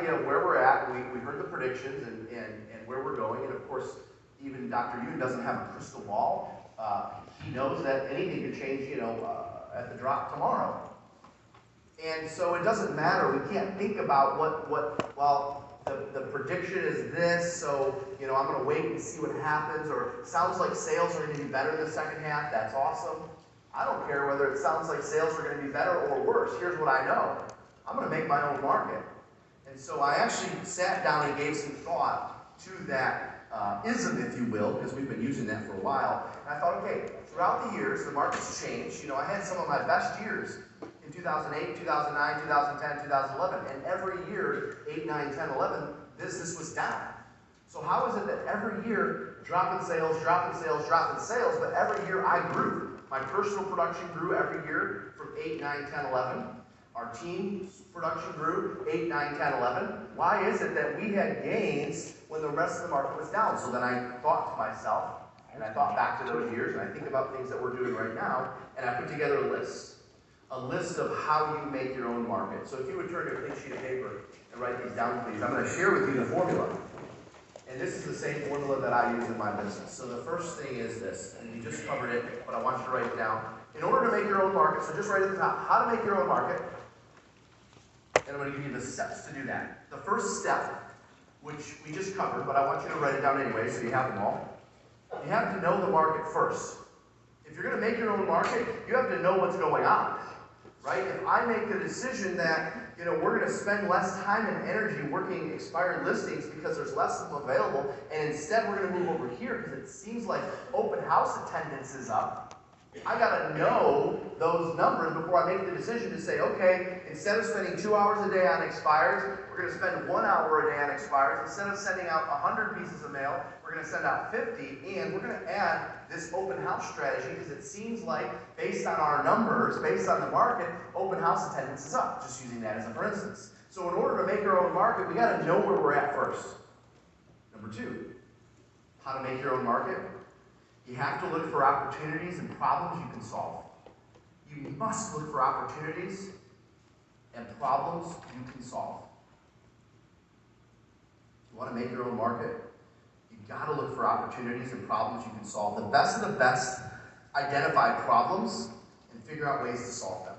idea of where we're at. We heard the predictions and where we're going. And of course, even Dr. Yoon doesn't have a crystal ball. He knows that anything could change, at the drop tomorrow. And so it doesn't matter. We can't think about the prediction is this, so, I'm going to wait and see what happens, or it sounds like sales are going to be better in the second half. That's awesome. I don't care whether it sounds like sales are going to be better or worse. Here's what I know. I'm going to make my own market. And so I actually sat down and gave some thought to that ism, if you will, because we've been using that for a while. And I thought, okay, throughout the years, the market's changed. I had some of my best years in 2008, 2009, 2010, 2011. And every year, 8, 9, 10, 11, business was down. So how is it that every year, dropping sales, but every year I grew? My personal production grew every year from 8, 9, 10, 11. Our team's production grew 8, 9, 10, 11. Why is it that we had gains when the rest of the market was down? So then I thought to myself, and I thought back to those years, and I think about things that we're doing right now, and I put together a list of how you make your own market. So if you would turn to a clean sheet of paper and write these down, please. I'm going to share with you the formula. And this is the same formula that I use in my business. So the first thing is this, and you just covered it, but I want you to write it down. In order to make your own market, so just write at the top, how to make your own market, and I'm going to give you the steps to do that. The first step, which we just covered, but I want you to write it down anyway so you have them all. You have to know the market first. If you're going to make your own market, you have to know what's going on, right? If I make the decision that, we're going to spend less time and energy working expired listings because there's less of them available, and instead we're going to move over here because it seems like open house attendance is up, I got to know those numbers before I make the decision to say, okay, instead of spending 2 hours a day on expires, we're going to spend 1 hour a day on expires. Instead of sending out 100 pieces of mail, we're going to send out 50, and we're going to add this open house strategy because it seems like, based on our numbers, based on the market, open house attendance is up, just using that as a for instance. So in order to make our own market, we got to know where we're at first. Number 2, how to make your own market. You have to look for opportunities and problems you can solve. You must look for opportunities and problems you can solve. You want to make your own market? You've got to look for opportunities and problems you can solve. The best of the best identify problems and figure out ways to solve them.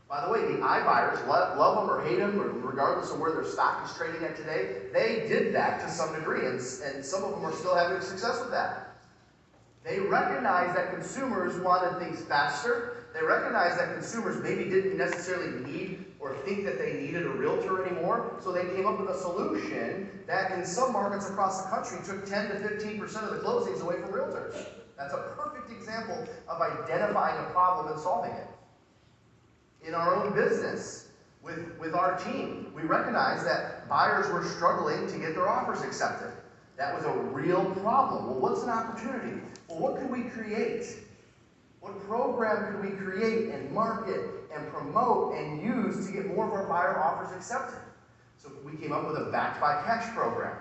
By the way, the iBuyers, love them or hate them, or regardless of where their stock is trading at today, they did that to some degree, and some of them are still having success with that. They recognized that consumers wanted things faster. They recognized that consumers maybe didn't necessarily need or think that they needed a realtor anymore, so they came up with a solution that in some markets across the country took 10 to 15% of the closings away from realtors. That's a perfect example of identifying a problem and solving it. In our own business, with our team, we recognized that buyers were struggling to get their offers accepted. That was a real problem. Well, what's an opportunity? Well, what could we create? What program could we create and market and promote and use to get more of our buyer offers accepted? So we came up with a Backed by Cash program.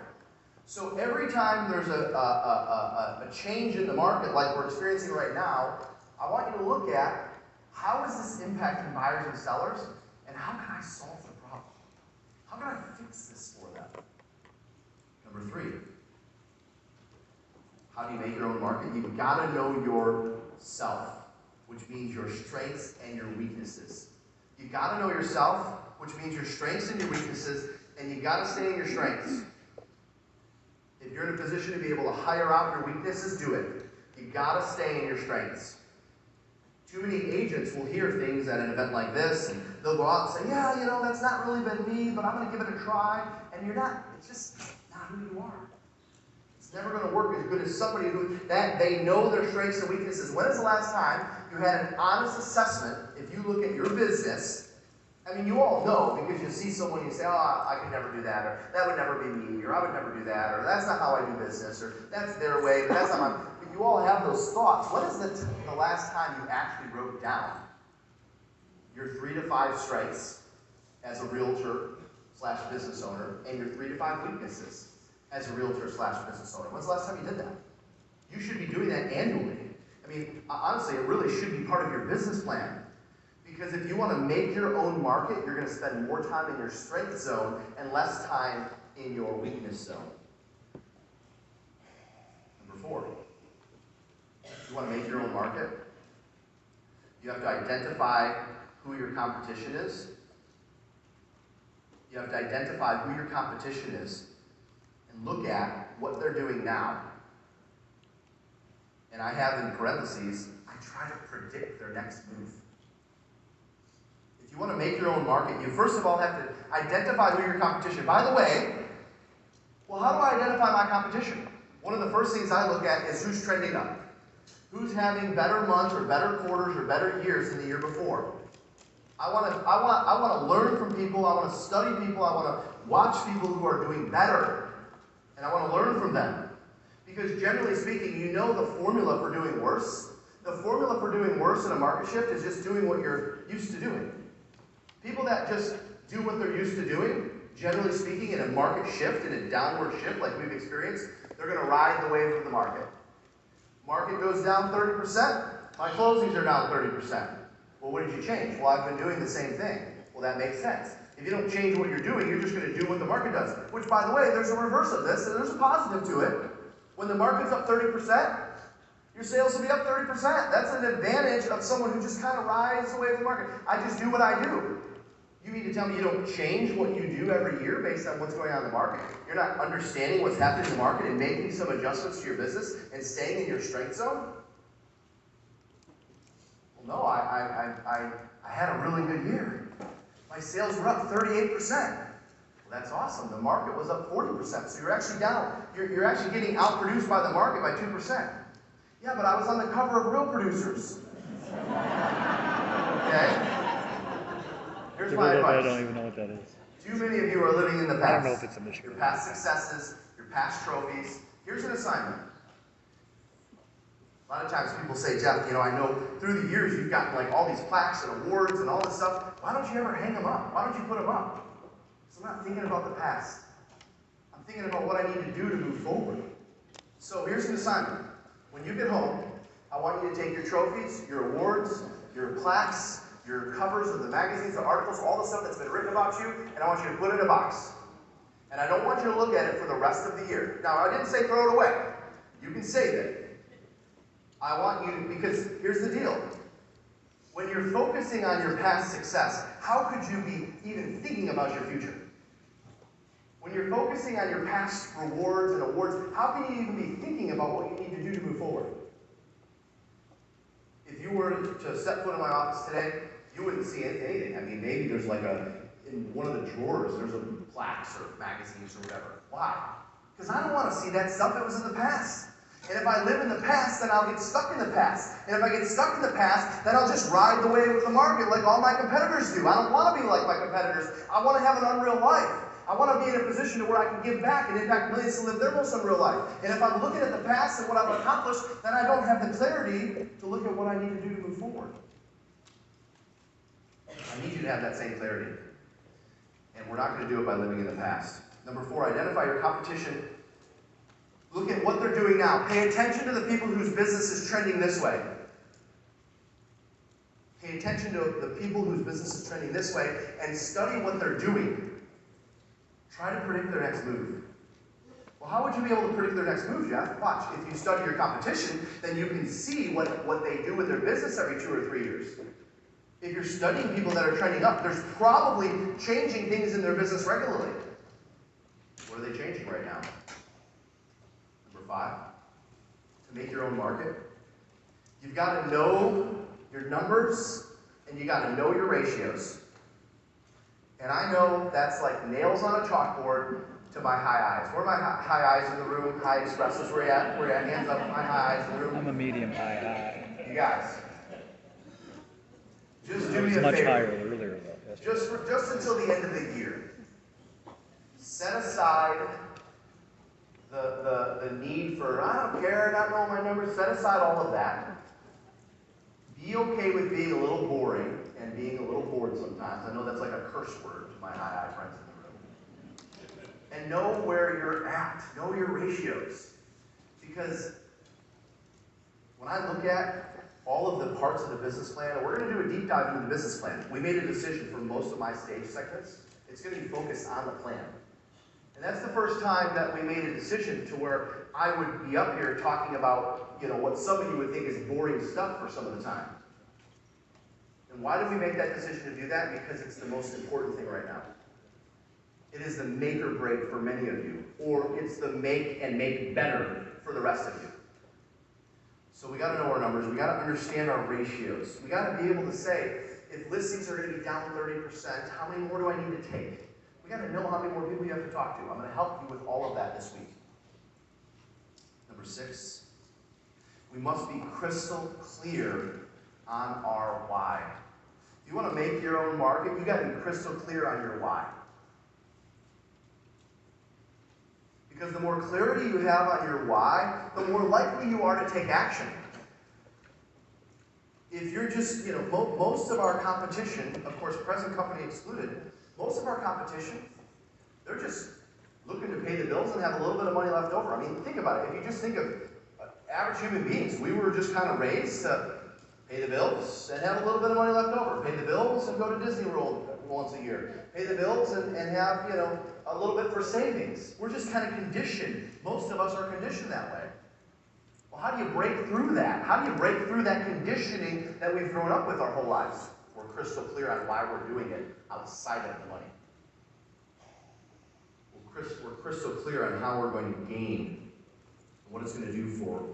So every time there's a change in the market like we're experiencing right now, I want you to look at how is this impacting buyers and sellers, and how can I solve the problem? How can I fix this for them? Number 3. How do you make your own market? You've got to know yourself, which means your strengths and your weaknesses. You've got to know yourself, which means your strengths and your weaknesses, and you've got to stay in your strengths. If you're in a position to be able to hire out your weaknesses, do it. You've got to stay in your strengths. Too many agents will hear things at an event like this, and they'll go out and say, yeah, that's not really been me, but I'm going to give it a try. And you're not. It's just not who you are. It's never going to work as good as somebody that they know their strengths and weaknesses. When is the last time you had an honest assessment, if you look at your business? I mean, you all know, because you see someone, you say, oh, I could never do that, or that would never be me, or I would never do that, or that's not how I do business, or that's their way, but that's not my... But you all have those thoughts. When is the last time you actually wrote down your 3 to 5 strengths as a realtor / business owner, and your 3 to 5 weaknesses as a realtor / business owner? When's the last time you did that? You should be doing that annually. I mean, honestly, it really should be part of your business plan. Because if you want to make your own market, you're going to spend more time in your strength zone and less time in your weakness zone. Number 4, if you want to make your own market, you have to identify who your competition is. You have to identify who your competition is and look at what they're doing now. And I have in parentheses, I try to predict their next move. If you want to make your own market, you first of all have to identify who your competition. By the way, well, how do I identify my competition? One of the first things I look at is who's trending up. Who's having better months or better quarters or better years than the year before? I want to learn from people. I want to study people. I want to watch people who are doing better. And I want to learn from them. Because generally speaking, you know the formula for doing worse. The formula for doing worse in a market shift is just doing what you're used to doing. People that just do what they're used to doing, generally speaking, in a market shift, in a downward shift like we've experienced, they're going to ride the wave of the market. Market goes down 30%, my closings are down 30%. Well, what did you change? Well, I've been doing the same thing. Well, that makes sense. If you don't change what you're doing, you're just going to do what the market does. Which, by the way, there's a reverse of this, and there's a positive to it. When the market's up 30%, your sales will be up 30%. That's an advantage of someone who just kind of rides the wave of the market. I just do what I do. You mean to tell me you don't change what you do every year based on what's going on in the market? You're not understanding what's happening in the market and making some adjustments to your business and staying in your strength zone? Well, no, I had a really good year. My sales were up 38%. Well, that's awesome. The market was up 40%. So you're actually down. You're actually getting outproduced by the market by 2%. Yeah, but I was on the cover of Real Producers. Okay? Here's my advice. I don't even know what that is. Too many of you are living in the past. I don't know if it's a Michigan. Your past successes, your past trophies. Here's an assignment. A lot of times people say, Jeff, you know, I know through the years you've gotten like all these plaques and awards and all this stuff. Why don't you ever hang them up? Why don't you put them up? So I'm not thinking about the past. I'm thinking about what I need to do to move forward. So here's an assignment. When you get home, I want you to take your trophies, your awards, your plaques, your covers of the magazines, the articles, all the stuff that's been written about you, and I want you to put it in a box. And I don't want you to look at it for the rest of the year. Now, I didn't say throw it away. You can save it. I want you to, because here's the deal. When you're focusing on your past success, how could you be even thinking about your future? When you're focusing on your past rewards and awards, how can you even be thinking about what you need to do to move forward? If you were to step foot in my office today, you wouldn't see anything. I mean, maybe there's like in one of the drawers, there's a plaques or magazines or whatever. Why? Because I don't want to see that stuff that was in the past. And if I live in the past, then I'll get stuck in the past. And if I get stuck in the past, then I'll just ride the wave of the market like all my competitors do. I don't want to be like my competitors. I want to have an unreal life. I want to be in a position where I can give back and impact millions to live their most unreal life. And if I'm looking at the past and what I've accomplished, then I don't have the clarity to look at what I need to do to move forward. I need you to have that same clarity. And we're not going to do it by living in the past. Number 4, identify your competition. Look at what they're doing now. Pay attention to the people whose business is trending this way. Pay attention to the people whose business is trending this way and study what they're doing. Try to predict their next move. Well, how would you be able to predict their next move, Jeff? Watch. If you study your competition, then you can see what they do with their business every 2 or 3 years. If you're studying people that are trending up, there's probably changing things in their business regularly. What are they changing right now? Number 5, to make your own market, you've got to know your numbers and you got to know your ratios. And I know that's like nails on a chalkboard to my high eyes. Where are my high eyes in the room? High expressors, where you at? Where you at? Hands up, my high eyes in the room. I'm a medium high. You guys, just do me a favor. Much higher earlier though. Just until the end of the year, set aside the need for, I don't care, not knowing my numbers, set aside all of that. Be okay with being a little boring and being a little bored sometimes. I know that's like a curse word to my high-eye friends in the room. And know where you're at. Know your ratios. Because when I look at all of the parts of the business plan, and we're going to do a deep dive into the business plan. We made a decision for most of my stage segments. It's going to be focused on the plan. And that's the first time that we made a decision to where I would be up here talking about, what some of you would think is boring stuff for some of the time. And why did we make that decision to do that? Because it's the most important thing right now. It is the make or break for many of you, or it's the make and make better for the rest of you. So we got to know our numbers. We got to understand our ratios. We got to be able to say, if listings are going to be down 30%, how many more do I need to take? We got to know how many more people you have to talk to. I'm going to help you with all of that this week. Number 6, we must be crystal clear on our why. If you want to make your own market, you got to be crystal clear on your why. Because the more clarity you have on your why, the more likely you are to take action. If you're just, most of our competition, of course, present company excluded, most of our competition, they're just looking to pay the bills and have a little bit of money left over. I mean, think about it. If you just think of average human beings, we were just kind of raised to pay the bills and have a little bit of money left over. Pay the bills and go to Disney World once a year. Pay the bills and have, a little bit for savings. We're just kind of conditioned. Most of us are conditioned that way. Well, how do you break through that? How do you break through that conditioning that we've grown up with our whole lives? We're crystal clear on why we're doing it outside of the money. We're crystal clear on how we're going to gain and what it's going to do for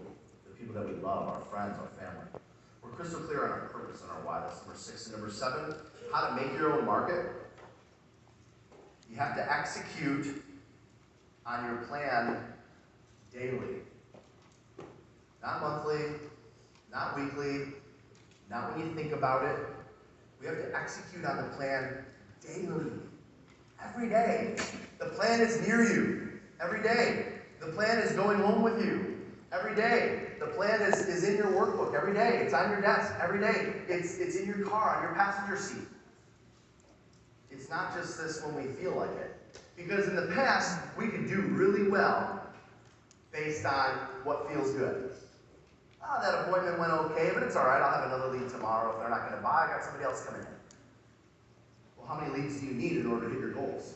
the people that we love, our friends, our family. We're crystal clear on our purpose and our why. That's number 6. And number 7, how to make your own market. You have to execute on your plan daily. Not monthly, not weekly, not when you think about it. We have to execute on the plan daily. Every day. The plan is near you. Every day. The plan is going home with you. Every day. The plan is in your workbook. Every day. It's on your desk. Every day. It's in your car, on your passenger seat. It's not just this when we feel like it. Because in the past, we could do really well based on what feels good. Oh, that appointment went okay, but it's all right. I'll have another lead tomorrow. If they're not going to buy, I got somebody else coming in. Well, how many leads do you need in order to hit your goals?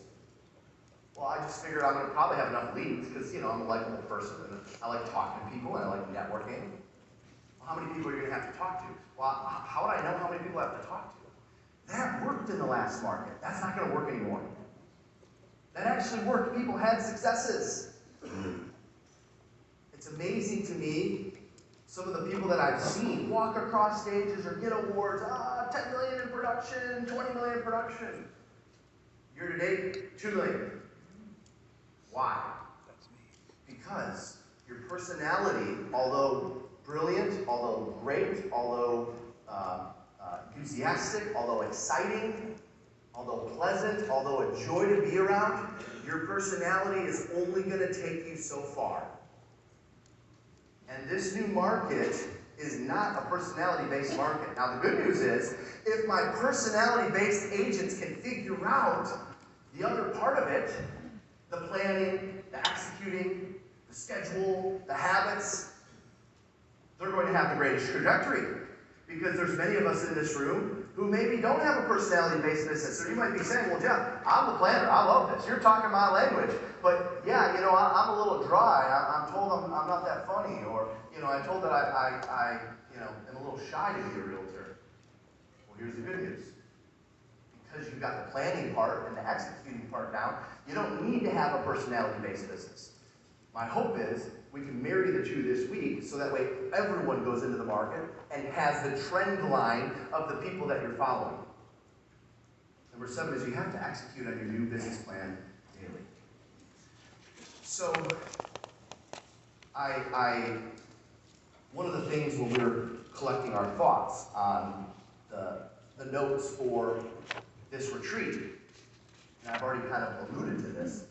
Well, I just figured I'm going to probably have enough leads because, I'm a likable person and I like talking to people and I like networking. Well, how many people are you going to have to talk to? Well, how would I know how many people I have to talk to? That worked in the last market. That's not going to work anymore. That actually worked. People had successes. It's amazing to me, some of the people that I've seen walk across stages or get awards. 10 million in production, 20 million in production. Year to date, 2 million. Why? Because your personality, although brilliant, although great, although enthusiastic, although exciting, although pleasant, although a joy to be around, your personality is only going to take you so far. And this new market is not a personality-based market. Now, the good news is, if my personality-based agents can figure out the other part of it, the planning, the executing, the schedule, the habits, they're going to have the greatest trajectory. Because there's many of us in this room who maybe don't have a personality-based business. So you might be saying, well, Jeff, I'm the planner. I love this. You're talking my language. But yeah, I'm a little dry. I'm told I'm not that funny. Or, I'm told that I am a little shy to be a realtor. Well, here's the good news. Because you've got the planning part and the executing part down, you don't need to have a personality-based business. My hope is we can marry the two this week so that way everyone goes into the market and has the trend line of the people that you're following. Number 7 is you have to execute on your new business plan daily. So, one of the things when we were collecting our thoughts on the notes for this retreat, and I've already kind of alluded to this,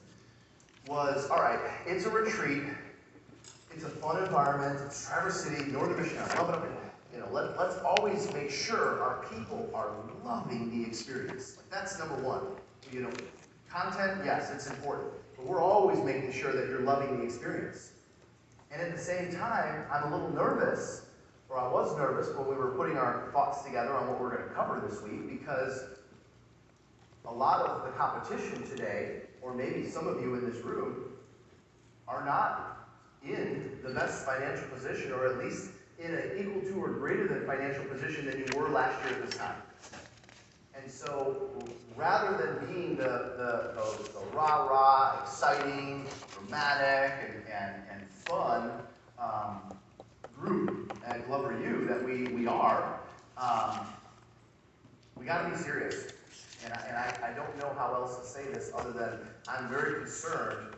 was, all right, it's a retreat, it's a fun environment, it's Traverse City, Northern Michigan, I love it up here. Let's always make sure our people are loving the experience. Like, that's number 1. Content, yes, it's important, but we're always making sure that you're loving the experience. And at the same time, I'm a little nervous or I was nervous when we were putting our thoughts together on what we're going to cover this week, because a lot of the competition today, or maybe some of you in this room, are not in the best financial position, or at least in an equal to or greater than financial position than you were last year at this time. And so, rather than being the rah-rah, exciting, dramatic, and fun group at Glover U that we are, we got to be serious. And I don't know how else to say this other than I'm very concerned,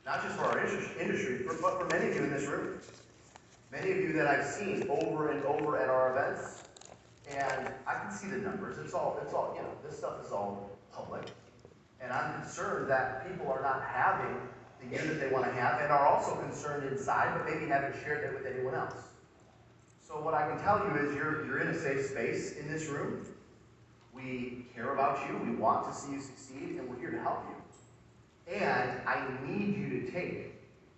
not just for our industry, but for many of you in this room. Many of you that I've seen over and over at our events, and I can see the numbers. It's all, this stuff is all public. And I'm concerned that people are not having the year that they want to have, and are also concerned inside, but maybe haven't shared that with anyone else. So what I can tell you is you're in a safe space in this room. We care about you, we want to see you succeed, and we're here to help you. And I need you to take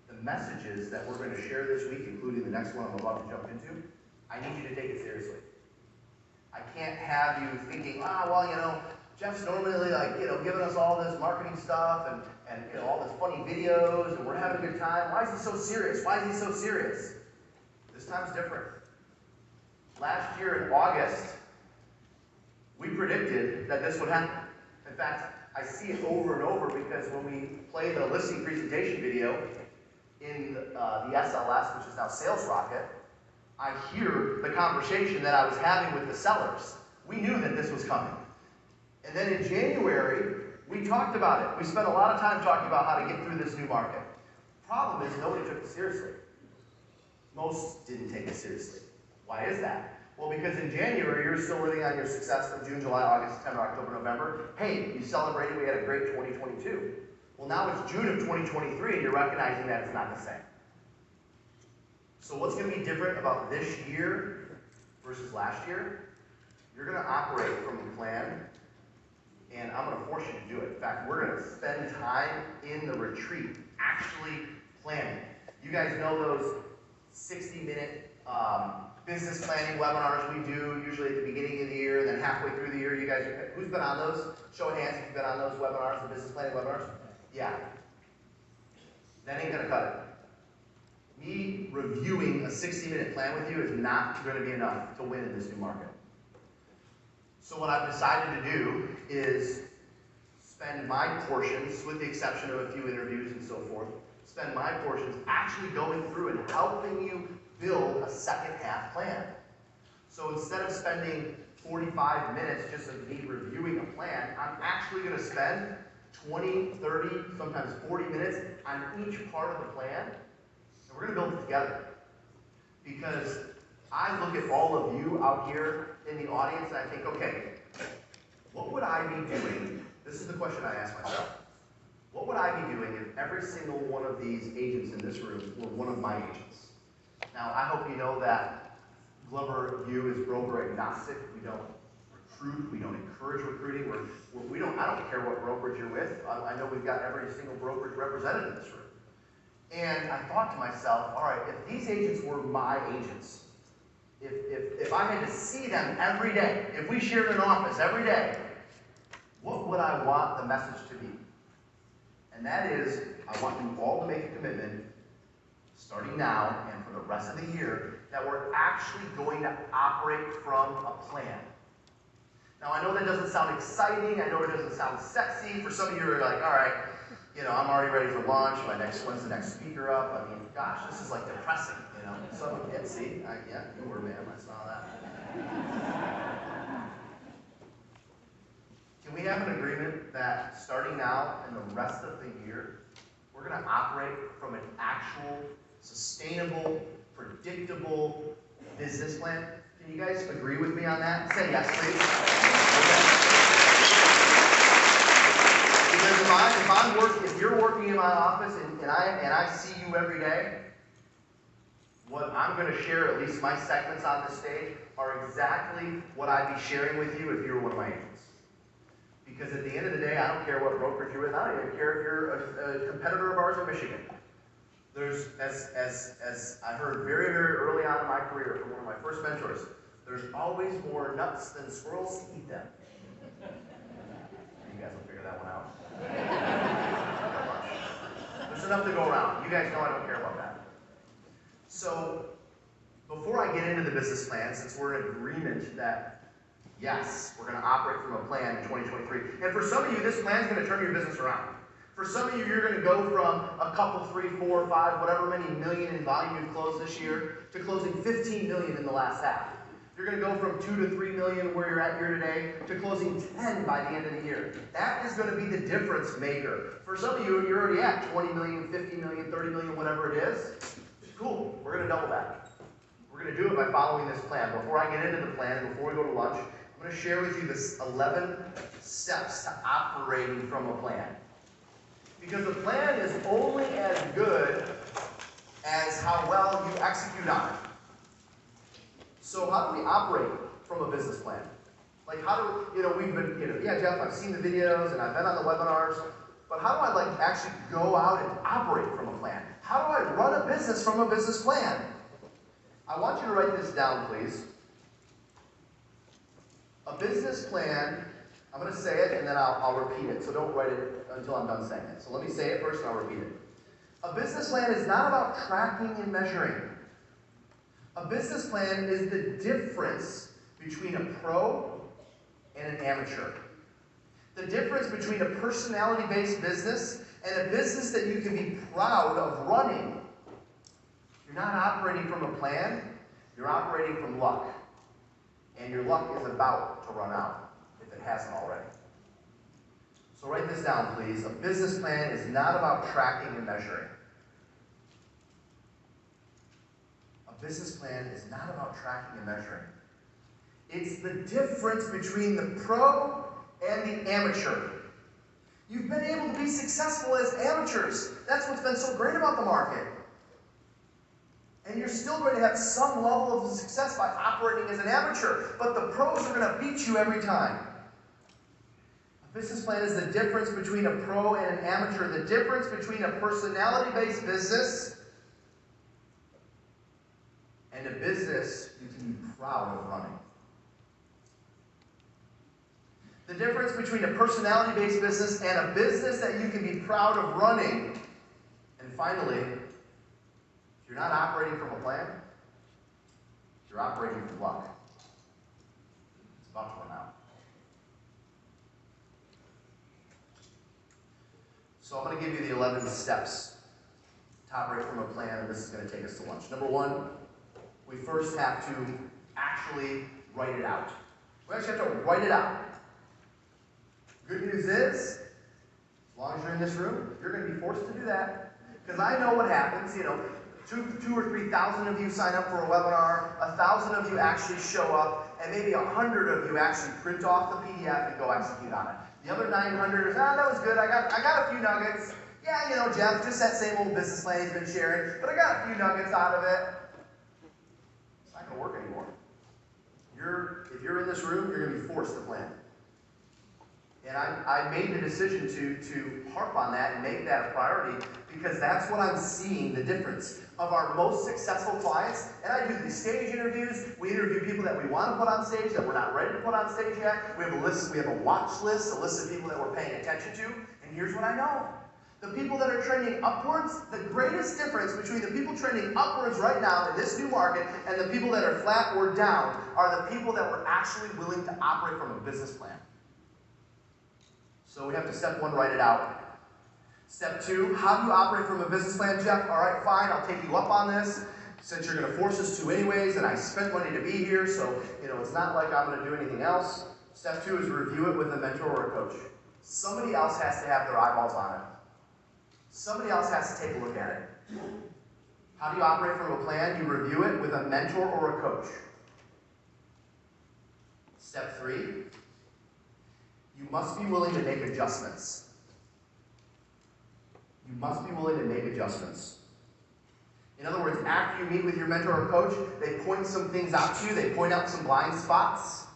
the messages that we're going to share this week, including the next one I'm about to jump into. I need you to take it seriously. I can't have you thinking, Jeff's normally giving us all this marketing stuff and all this funny videos, and we're having a good time. Why is he so serious? Why is he so serious? This time's different. Last year in August, we predicted that this would happen. In fact, I see it over and over because when we play the listing presentation video in the SLS, which is now Sales Rocket, I hear the conversation that I was having with the sellers. We knew that this was coming. And then in January, we talked about it. We spent a lot of time talking about how to get through this new market. Problem is, nobody took it seriously. Most didn't take it seriously. Why is that? Well, because in January, you're still living on your success from June, July, August, September, October, November. Hey, you celebrated, we had a great 2022. Well, now it's June of 2023, and you're recognizing that it's not the same. So what's going to be different about this year versus last year? You're going to operate from a plan, and I'm going to force you to do it. In fact, we're going to spend time in the retreat actually planning. You guys know those 60-minute business planning webinars we do usually at the beginning of the year, and then halfway through the year. You guys, who's been on those? Show of hands if you've been on those webinars, the business planning webinars. Yeah. That ain't going to cut it. Me reviewing a 60-minute plan with you is not going to be enough to win in this new market. So what I've decided to do is spend my portions, with the exception of a few interviews and so forth, spend my portions actually going through and helping you build a second half plan. So instead of spending 45 minutes just of me reviewing a plan, I'm actually going to spend 20, 30, sometimes 40 minutes on each part of the plan, and we're going to build it together. Because I look at all of you out here in the audience and I think, okay, what would I be doing? This is the question I ask myself. What would I be doing if every single one of these agents in this room were one of my agents? Now, I hope you know that Glover U is broker agnostic. We don't recruit. We don't encourage recruiting. I don't care what brokerage you're with. I know we've got every single brokerage represented in this room. And I thought to myself, all right, if these agents were my agents, if I had to see them every day, if we shared an office every day, what would I want the message to be? And that is, I want you all to make a commitment, starting now and for the rest of the year, that we're actually going to operate from a plan. Now, I know that doesn't sound exciting. I know it doesn't sound sexy. For some of you who are like, all right, I'm already ready for launch. When's the next speaker up? I mean, gosh, this is like depressing, Some of you, see, yeah, you were, ma'am. I saw that. Can we have an agreement that starting now and the rest of the year, we're going to operate from an actual, sustainable, predictable business plan? Can you guys agree with me on that? Say yes, please. Okay. Because if you're working in my office and I see you every day, what I'm going to share, at least my segments on this stage, are exactly what I'd be sharing with you if you were one of my agents. Because at the end of the day, I don't care what brokerage you're with. I don't even care if you're a competitor of ours in Michigan. There's, as I heard very, very early on in my career from one of my first mentors, there's always more nuts than squirrels to eat them. You guys will figure that one out. There's enough to go around. You guys know I don't care about that. So, before I get into the business plan, since we're in agreement that, yes, we're going to operate from a plan in 2023, and for some of you, this plan is going to turn your business around. For some of you, you're going to go from a couple, 3, 4, 5, whatever many million in volume you've closed this year, to closing 15 million in the last half. You're going to go from 2 to 3 million where you're at here today, to closing 10 by the end of the year. That is going to be the difference maker. For some of you, you're already at 20 million, 50 million, 30 million, whatever it is. Cool, we're going to double that. We're going to do it by following this plan. Before I get into the plan, before we go to lunch, I'm going to share with you this 11 steps to operating from a plan. Because the plan is only as good as how well you execute on it. So how do we operate from a business plan? Like how do, we've been, yeah, Jeff, I've seen the videos and I've been on the webinars, but how do I actually go out and operate from a plan? How do I run a business from a business plan? I want you to write this down, please. A business plan, I'm going to say it and then I'll repeat it, so don't write it until I'm done saying it. So let me say it first and I'll repeat it. A business plan is not about tracking and measuring. A business plan is the difference between a pro and an amateur. The difference between a personality-based business and a business that you can be proud of running. You're not operating from a plan, you're operating from luck. And your luck is about to run out, if it hasn't already. So write this down, please. A business plan is not about tracking and measuring. A business plan is not about tracking and measuring. It's the difference between the pro and the amateur. You've been able to be successful as amateurs. That's what's been so great about the market. And you're still going to have some level of success by operating as an amateur, but the pros are going to beat you every time. A business plan is the difference between a pro and an amateur, the difference between a personality-based business and a business you can be proud of running. The difference between a personality-based business and a business that you can be proud of running. And finally, if you're not operating from a plan, you're operating from luck. It's about to run out. So I'm going to give you the 11 steps to operate from a plan, and this is going to take us to lunch. Number one, we first have to actually write it out. We actually have to write it out. Good news is, as long as you're in this room, you're going to be forced to do that. Because I know what happens, 2 or 3,000 of you sign up for a webinar, 1,000 of you actually show up, and maybe 100 of you actually print off the PDF and go execute on it. The other 900 is, that was good, I got a few nuggets. Yeah, Jeff, just that same old business plan he's been sharing, but I got a few nuggets out of it. It's not going to work anymore. If you're in this room, you're going to be forced to plan. And I made the decision to harp on that and make that a priority because that's what I'm seeing, the difference of our most successful clients. And I do these stage interviews. We interview people that we want to put on stage that we're not ready to put on stage yet. We have a list, we have a watch list, a list of people that we're paying attention to. And here's what I know. The people that are trending upwards, the greatest difference between the people trending upwards right now in this new market and the people that are flat or down are the people that were actually willing to operate from a business plan. So we have to, step one, write it out. Step two, how do you operate from a business plan, Jeff? All right, fine, I'll take you up on this. Since you're going to force us to anyways, and I spent money to be here, so it's not like I'm going to do anything else. Step two is review it with a mentor or a coach. Somebody else has to have their eyeballs on it. Somebody else has to take a look at it. How do you operate from a plan? You review it with a mentor or a coach. Step three, you must be willing to make adjustments. You must be willing to make adjustments. In other words, after you meet with your mentor or coach, they point some things out to you. They point out some blind spots.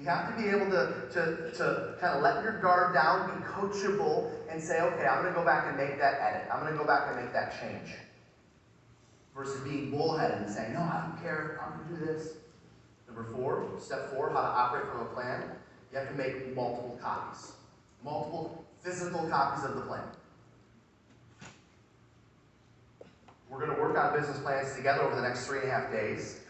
You have to be able to kind of let your guard down, be coachable, and say, okay, I'm going to go back and make that edit. I'm going to go back and make that change. versus being bullheaded and saying, no, I don't care, I'm gonna do this. Number 4, step 4, how to operate from a plan. You have to make multiple copies. Multiple physical copies of the plan. We're going to work on business plans together over the next 3.5 days.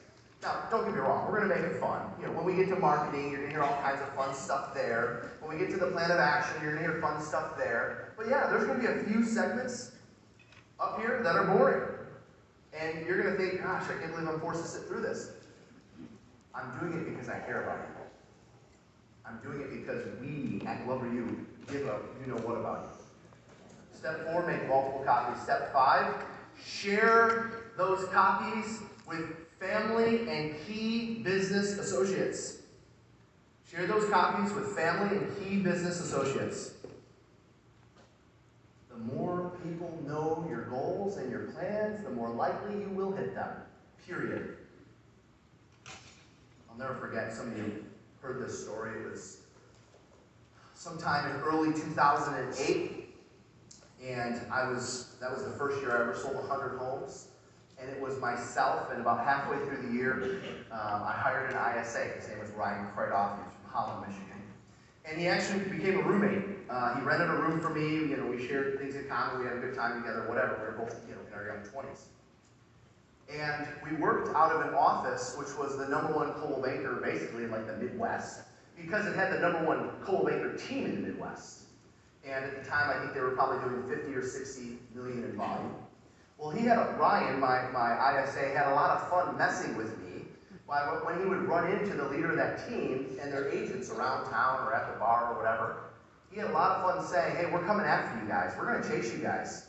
Now, don't get me wrong, we're going to make it fun. You know, when we get to marketing, you're going to hear all kinds of fun stuff there. When we get to the plan of action, you're going to hear fun stuff there. But yeah, there's going to be a few segments up here that are boring. And you're going to think, gosh, I can't believe I'm forced to sit through this. I'm doing it because I care about you. I'm doing it because we, at Glover U, give a you know what about you. Step 4, make multiple copies. Step 5, share those copies with family and key business associates. Share those copies with family and key business associates. The more people know your goals and your plans, the more likely you will hit them. Period. I'll never forget, some of you heard this story. It was sometime in early 2008, and that was the first year I ever sold 100 homes. And it was myself, and about halfway through the year, I hired an ISA. His name was Ryan Kreutoff. He was from Holland, Michigan. And he actually became a roommate. He rented a room for me. You know, we shared things in common. We had a good time together, whatever. We were both, you know, in our young 20s. And we worked out of an office, which was the #1 Coldwell Banker, basically in like the Midwest, because it had the #1 Coldwell Banker team in the Midwest. And at the time, I think they were probably doing 50 or 60 million in volume. Well, Ryan, my ISA, had a lot of fun messing with me when he would run into the leader of that team and their agents around town or at the bar or whatever. He had a lot of fun saying, hey, we're coming after you guys. We're going to chase you guys.